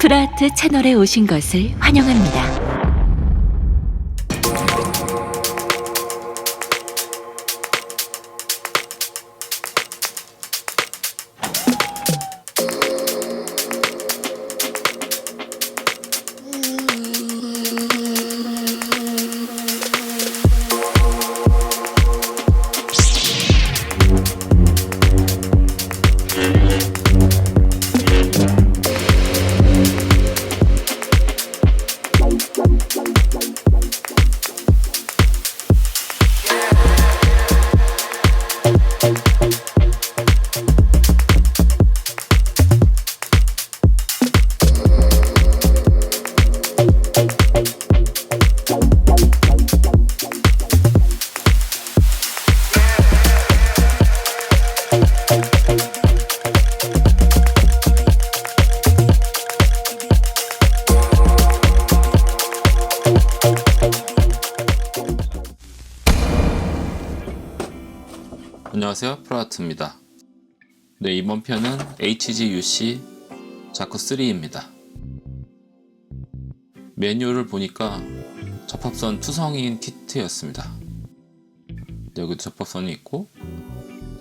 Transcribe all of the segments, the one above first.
프라하트 채널에 오신 것을 환영합니다. 안녕하세요, 프라하트입니다. 네, 이번 편은 HGUC 자크 3입니다. 매뉴얼을 보니까 접합선 투성인 키트였습니다. 네, 여기도 접합선이 있고,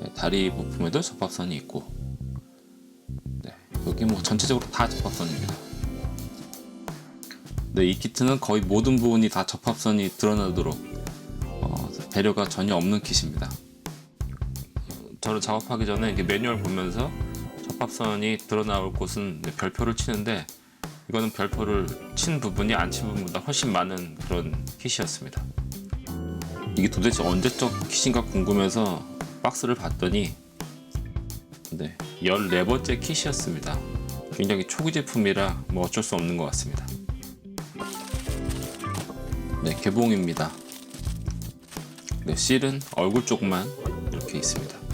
네, 다리 부품에도 접합선이 있고, 네, 여기 뭐 전체적으로 다 접합선입니다. 네, 이 키트는 거의 모든 부분이 다 접합선이 드러나도록 배려가 전혀 없는 킷입니다. 저는 작업하기 전에 이렇게 매뉴얼 보면서 접합선이 드러나올 곳은 별표를 치는데, 이거는 별표를 친 부분이 안 친 부분보다 훨씬 많은 그런 킷이었습니다. 이게 도대체 언제적 킷인가 궁금해서 박스를 봤더니 14번째 킷이었습니다. 굉장히 초기 제품이라 뭐 어쩔 수 없는 것 같습니다. 네, 개봉입니다. 네, 실은 얼굴 쪽만 이렇게 있습니다.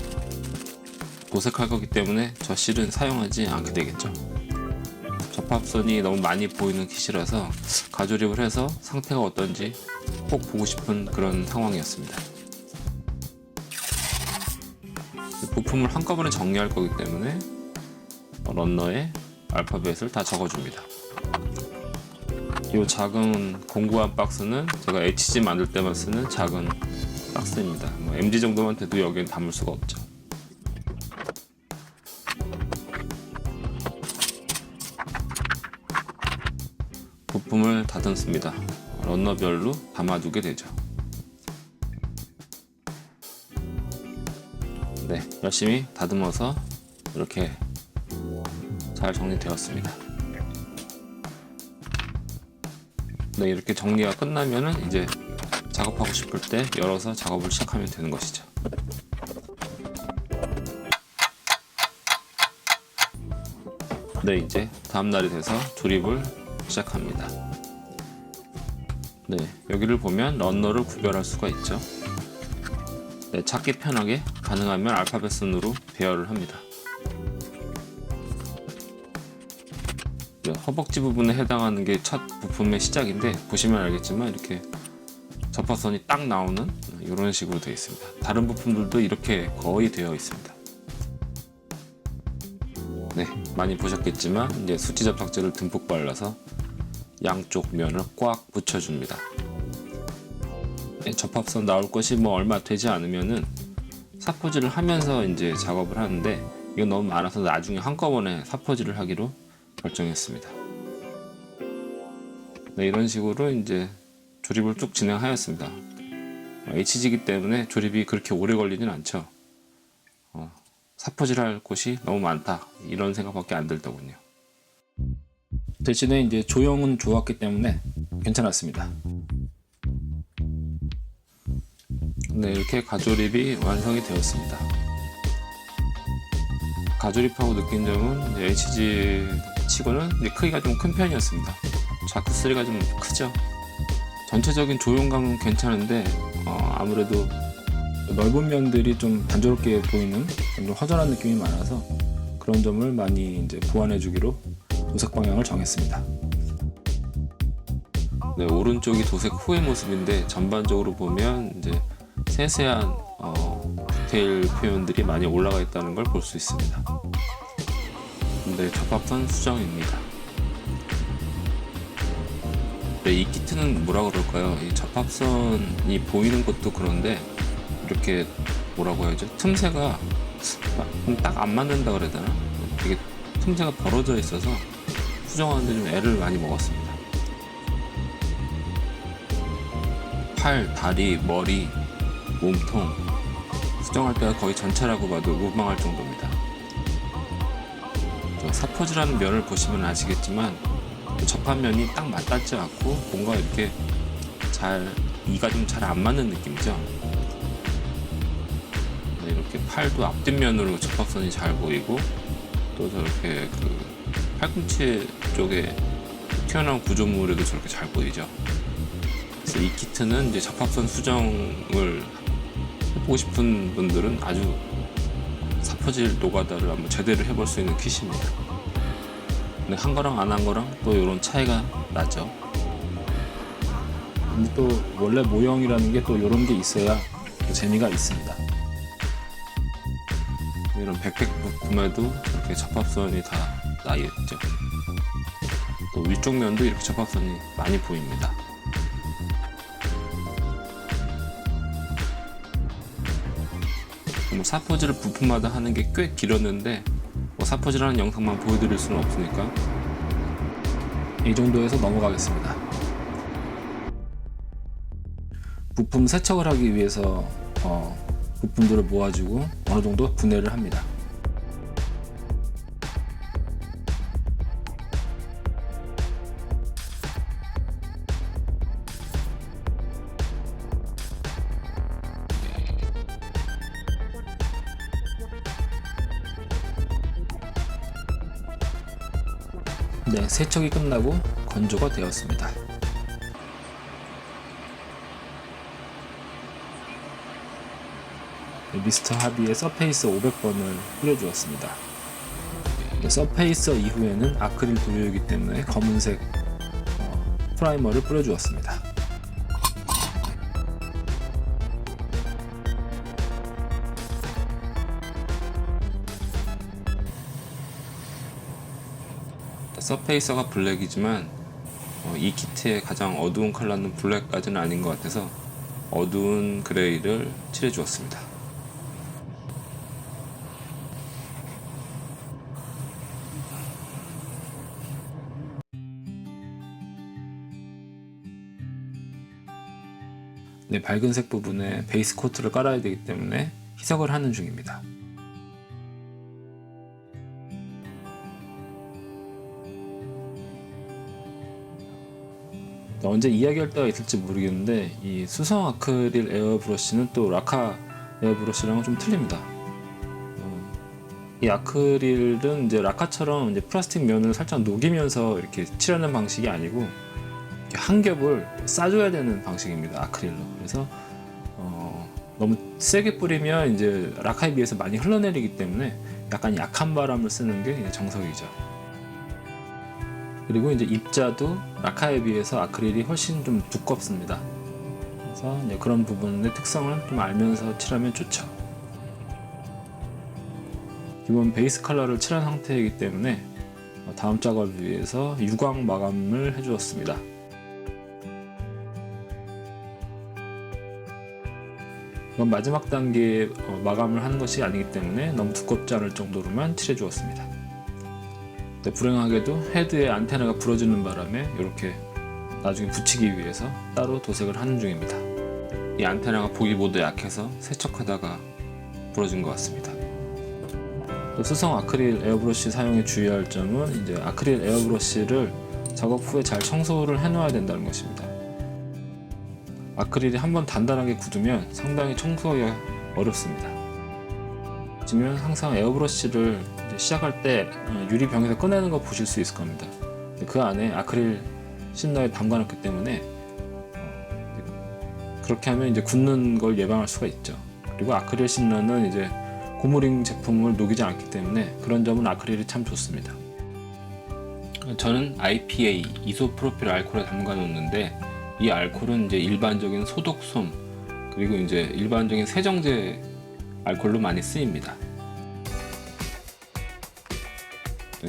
도색할 거기 때문에 저 실은 사용하지 않게 되겠죠. 접합선이 너무 많이 보이는 킷이라서 가조립을 해서 상태가 어떤지 꼭 보고 싶은 그런 상황이었습니다. 부품을 한꺼번에 정리할 거기 때문에 런너에 알파벳을 다 적어줍니다. 이 작은 공구한 박스는 제가 HG 만들 때만 쓰는 작은 박스입니다. MG 정도만 돼도 여기엔 담을 수가 없죠. 부품을 다듬습니다. 런너별로 담아두게 되죠. 네, 열심히 다듬어서 이렇게 잘 정리되었습니다. 네, 이렇게 정리가 끝나면은 이제 작업하고 싶을 때 열어서 작업을 시작하면 되는 것이죠. 네, 이제 다음 날이 돼서 조립을 시작합니다. 네, 여기를 보면 런너를 구별할 수가 있죠. 네, 찾기 편하게 가능하면 알파벳 순으로 배열을 합니다. 네, 허벅지 부분에 해당하는 게 첫 부품의 시작인데, 보시면 알겠지만 이렇게 접합선이 딱 나오는 이런 식으로 되어 있습니다. 다른 부품들도 이렇게 거의 되어 있습니다. 네, 많이 보셨겠지만 이제 수지 접착제를 듬뿍 발라서 양쪽 면을 꽉 붙여줍니다. 네, 접합선 나올 것이 뭐 얼마 되지 않으면은 사포질을 하면서 이제 작업을 하는데, 이건 너무 많아서 나중에 한꺼번에 사포질을 하기로 결정했습니다. 네, 이런 식으로 이제 조립을 쭉 진행하였습니다. HG이기 때문에 조립이 그렇게 오래 걸리진 않죠. 사포질할 곳이 너무 많다, 이런 생각밖에 안 들더군요. 대신에 이제 조형은 좋았기 때문에 괜찮았습니다. 네, 이렇게 가조립이 완성이 되었습니다. 가조립하고 느낀 점은 이제 HG 치고는 이제 크기가 좀 큰 편이었습니다. 자크 3가 좀 크죠. 전체적인 조형감은 괜찮은데 아무래도 넓은 면들이 좀 단조롭게 보이는, 좀 허전한 느낌이 많아서 그런 점을 많이 이제 보완해주기로 도색 방향을 정했습니다. 네, 오른쪽이 도색 후의 모습인데, 전반적으로 보면 이제 세세한 디테일 표현들이 많이 올라가 있다는 걸 볼 수 있습니다. 네, 접합선 수정입니다. 네, 이 키트는 뭐라 그럴까요? 이 접합선이 보이는 것도 그런데 이렇게 뭐라고 해야죠? 틈새가 딱 안 맞는다 그래야 되나? 되게 틈새가 벌어져 있어서 수정하는데 좀 애를 많이 먹었습니다. 팔, 다리, 머리, 몸통 수정할 때가 거의 전체라고 봐도 무방할 정도입니다. 사포질하는 면을 보시면 아시겠지만 접합면이 딱 맞닿지 않고 뭔가 이렇게 이가 좀 잘 안 맞는 느낌이죠. 이렇게 팔도 앞뒷면으로 접합선이 잘 보이고 또 저렇게 그 팔꿈치 쪽에 튀어나온 구조물에도 저렇게 잘 보이죠. 그래서 이 키트는 이제 접합선 수정을 해보고 싶은 분들은 아주 사포질 노가다를 한번 제대로 해볼 수 있는 kit입니다. 근데 한 거랑 안 한 거랑 또 이런 차이가 나죠. 근데 또 원래 모형이라는 게 또 이런 게 있어야 또 재미가 있습니다. 이런 백팩 부품에도 이렇게 접합선이 다 나있죠. 또 위쪽 면도 이렇게 접합선이 많이 보입니다. 뭐 사포질을 부품마다 하는 게 꽤 길었는데 뭐 사포질하는 영상만 보여드릴 수는 없으니까 이 정도에서 넘어가겠습니다. 부품 세척을 하기 위해서 부품들을 모아주고 어느 정도 분해를 합니다. 네, 세척이 끝나고 건조가 되었습니다. 미스터 하비의 서페이서 500번을 뿌려주었습니다. 서페이서 이후에는 아크릴 도료이기 때문에 검은색 프라이머를 뿌려주었습니다. 서페이서가 블랙이지만 이 키트의 가장 어두운 컬러는 블랙까지는 아닌 것 같아서 어두운 그레이를 칠해 주었습니다. 네, 밝은색 부분에 베이스 코트를 깔아야 되기 때문에 희석을 하는 중입니다. 언제 이야기할 때가 있을지 모르겠는데 이 수성 아크릴 에어브러쉬는 또 라카 에어브러쉬랑은 좀 틀립니다. 이 아크릴은 이제 라카처럼 이제 플라스틱 면을 살짝 녹이면서 이렇게 칠하는 방식이 아니고 이렇게 한 겹을 싸줘야 되는 방식입니다. 아크릴로. 그래서 너무 세게 뿌리면 이제 라카에 비해서 많이 흘러내리기 때문에 약간 약한 바람을 쓰는 게 정석이죠. 그리고 이제 입자도 라카에 비해서 아크릴이 훨씬 좀 두껍습니다. 그래서 이제 그런 부분의 특성을 좀 알면서 칠하면 좋죠. 기본 베이스 컬러를 칠한 상태이기 때문에 다음 작업을 위해서 유광 마감을 해주었습니다. 이건 마지막 단계에 마감을 하는 것이 아니기 때문에 너무 두껍지 않을 정도로만 칠해 주었습니다. 불행하게도 헤드에 안테나가 부러지는 바람에 이렇게 나중에 붙이기 위해서 따로 도색을 하는 중입니다. 이 안테나가 보기보다 약해서 세척하다가 부러진 것 같습니다. 또 수성 아크릴 에어브러쉬 사용에 주의할 점은 이제 아크릴 에어브러쉬를 작업 후에 잘 청소를 해놔야 된다는 것입니다. 아크릴이 한번 단단하게 굳으면 상당히 청소하기가 어렵습니다. 그렇지만 항상 에어브러쉬를 시작할 때 유리병에서 꺼내는 거 보실 수 있을 겁니다. 그 안에 아크릴 씬너에 담가놨기 때문에 그렇게 하면 이제 굳는 걸 예방할 수가 있죠. 그리고 아크릴 씬너는 이제 고무링 제품을 녹이지 않기 때문에 그런 점은 아크릴이 참 좋습니다. 저는 IPA 이소프로필 알코올에 담가 놓는데 이 알코올은 이제 일반적인 소독솜 그리고 이제 일반적인 세정제 알코올로 많이 쓰입니다.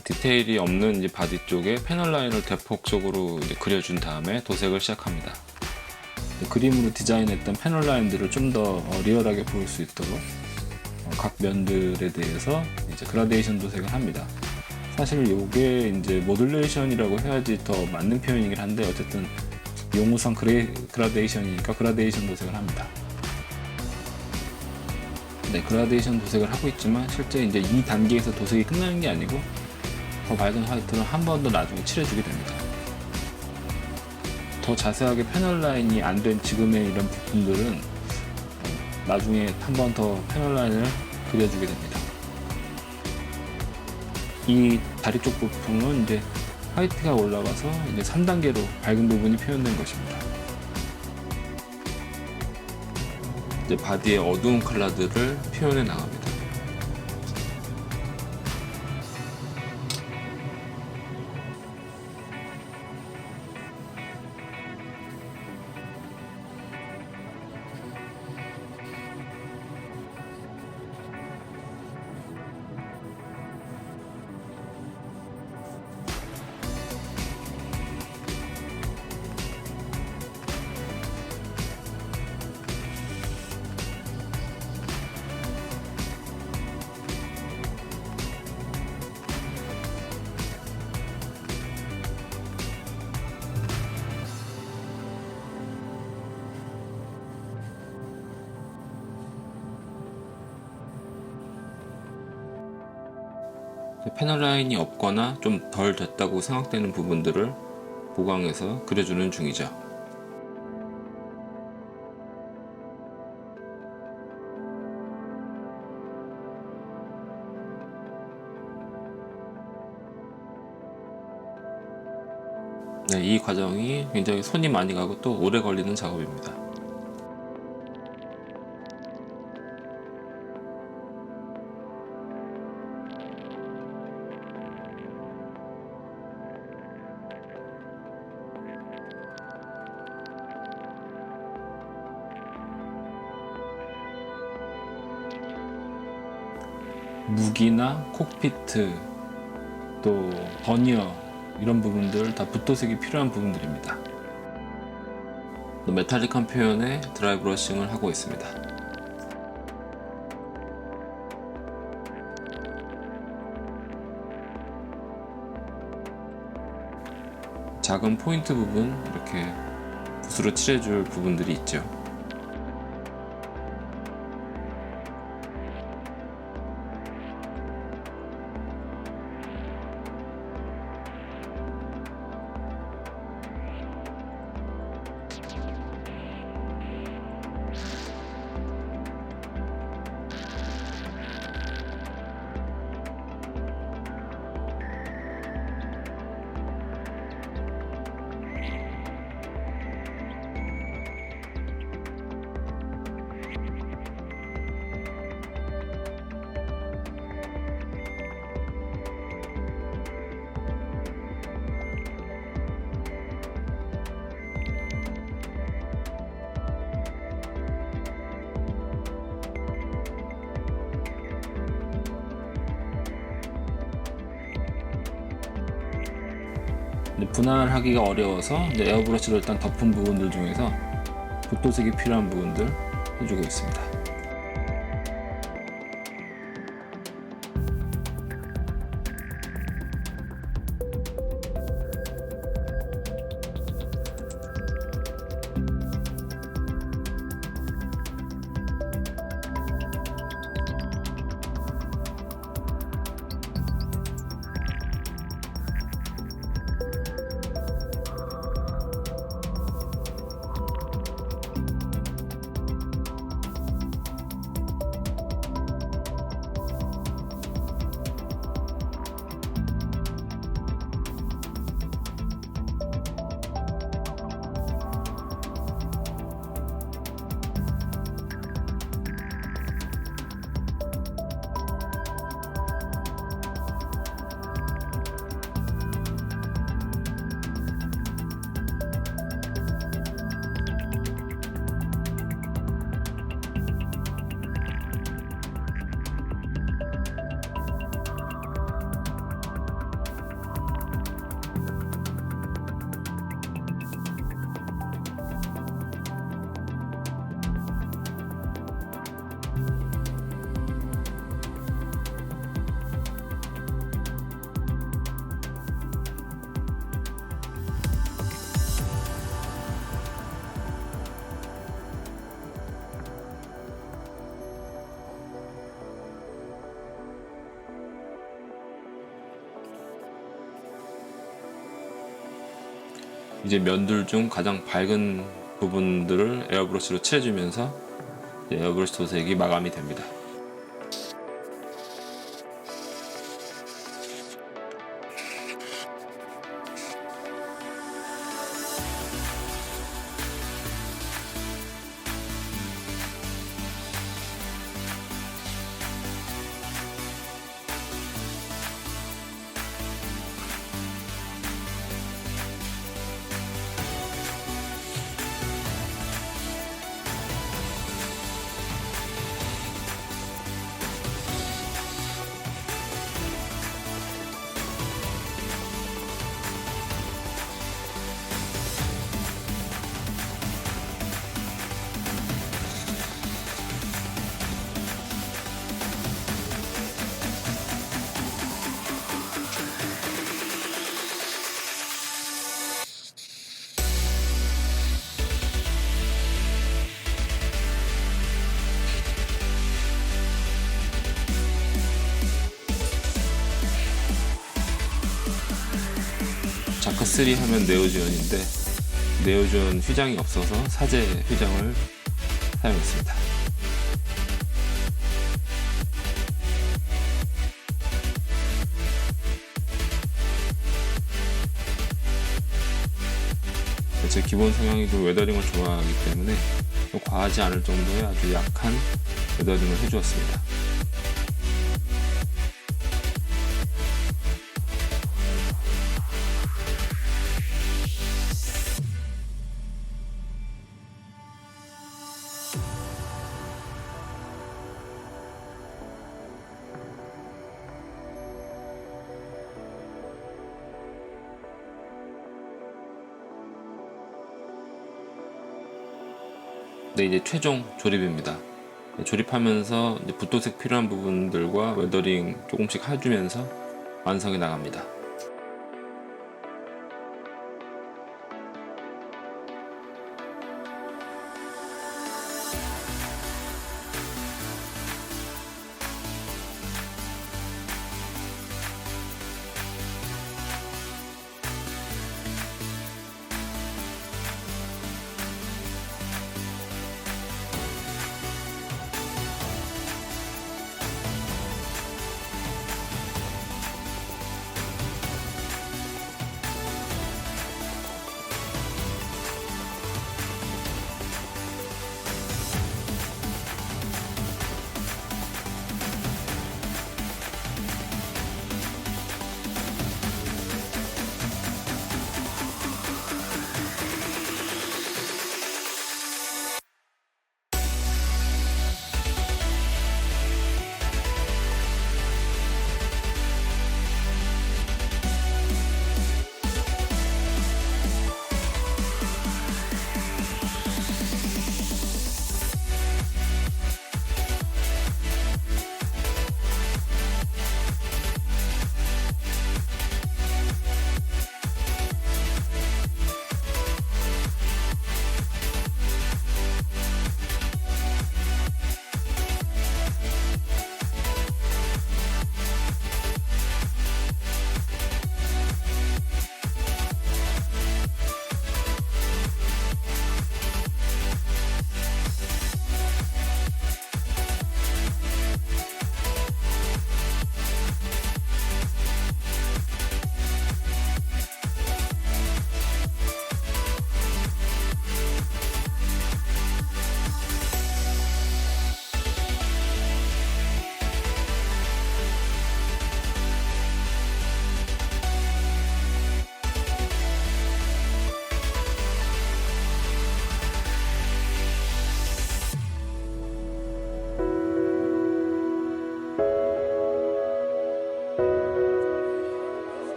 디테일이 없는 이제 바디 쪽에 패널 라인을 대폭적으로 이제 그려준 다음에 도색을 시작합니다. 그림으로 디자인했던 패널 라인들을 좀 더 리얼하게 보일 수 있도록 각 면들에 대해서 이제 그라데이션 도색을 합니다. 사실 이게 이제 모듈레이션이라고 해야지 더 맞는 표현이긴 한데 어쨌든 용어상 그라데이션이니까 그라데이션 도색을 합니다. 네, 그라데이션 도색을 하고 있지만 실제 이제 이 단계에서 도색이 끝나는 게 아니고 더 밝은 화이트로 한 번 더 나중에 칠해주게 됩니다. 더 자세하게 패널 라인이 안 된 지금의 이런 부분들은 나중에 한 번 더 패널 라인을 그려주게 됩니다. 이 다리 쪽 부분은 이제 화이트가 올라가서 이제 3단계로 밝은 부분이 표현된 것입니다. 이제 바디의 어두운 컬러들을 표현해 나갑니다. 패널 라인이 없거나 좀 덜 됐다고 생각되는 부분들을 보강해서 그려주는 중이죠. 네, 이 과정이 굉장히 손이 많이 가고 또 오래 걸리는 작업입니다. 무기나 콕피트 또 버니어 이런 부분들 다 붓도색이 필요한 부분들입니다. 메탈릭한 표현에 드라이 브러싱을 하고 있습니다. 작은 포인트 부분 이렇게 붓으로 칠해줄 부분들이 있죠. 분할하기가 어려워서 이제 에어브러시로 일단 덮은 부분들 중에서 붓도색이 필요한 부분들 해주고 있습니다. 이제 면들 중 가장 밝은 부분들을 에어브러시로 칠해주면서 에어브러시 도색이 마감이 됩니다. 자크3 하면 네오지온인데 네오지온 휘장이 없어서 사제 휘장을 사용했습니다. 제 기본 성향이 좀 웨더링을 좋아하기 때문에 과하지 않을 정도의 아주 약한 웨더링을 해주었습니다. 네, 이제 최종 조립입니다. 조립하면서 이제 붓도색 필요한 부분들과 웨더링 조금씩 해주면서 완성해 나갑니다.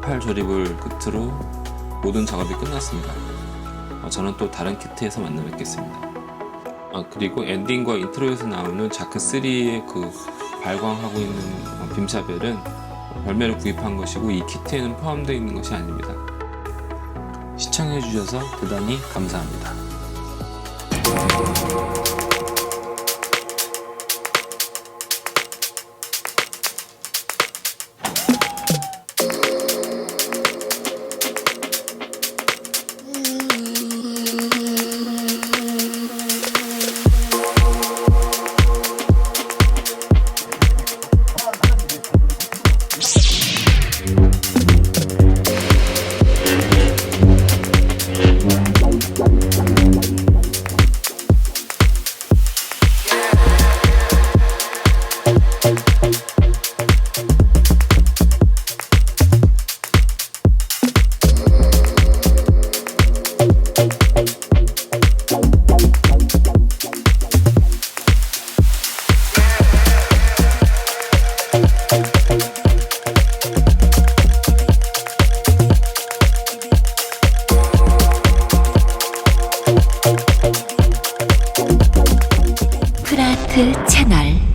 팔 조립을 끝으로 모든 작업이 끝났습니다. 저는 또 다른 키트에서 만나 뵙겠습니다. 그리고 엔딩과 인트로에서 나오는 자크3의 그 발광하고 있는 빔샤벨은 별매로 구입한 것이고 이 키트에는 포함되어 있는 것이 아닙니다. 시청해주셔서 대단히 감사합니다. 프라트 채널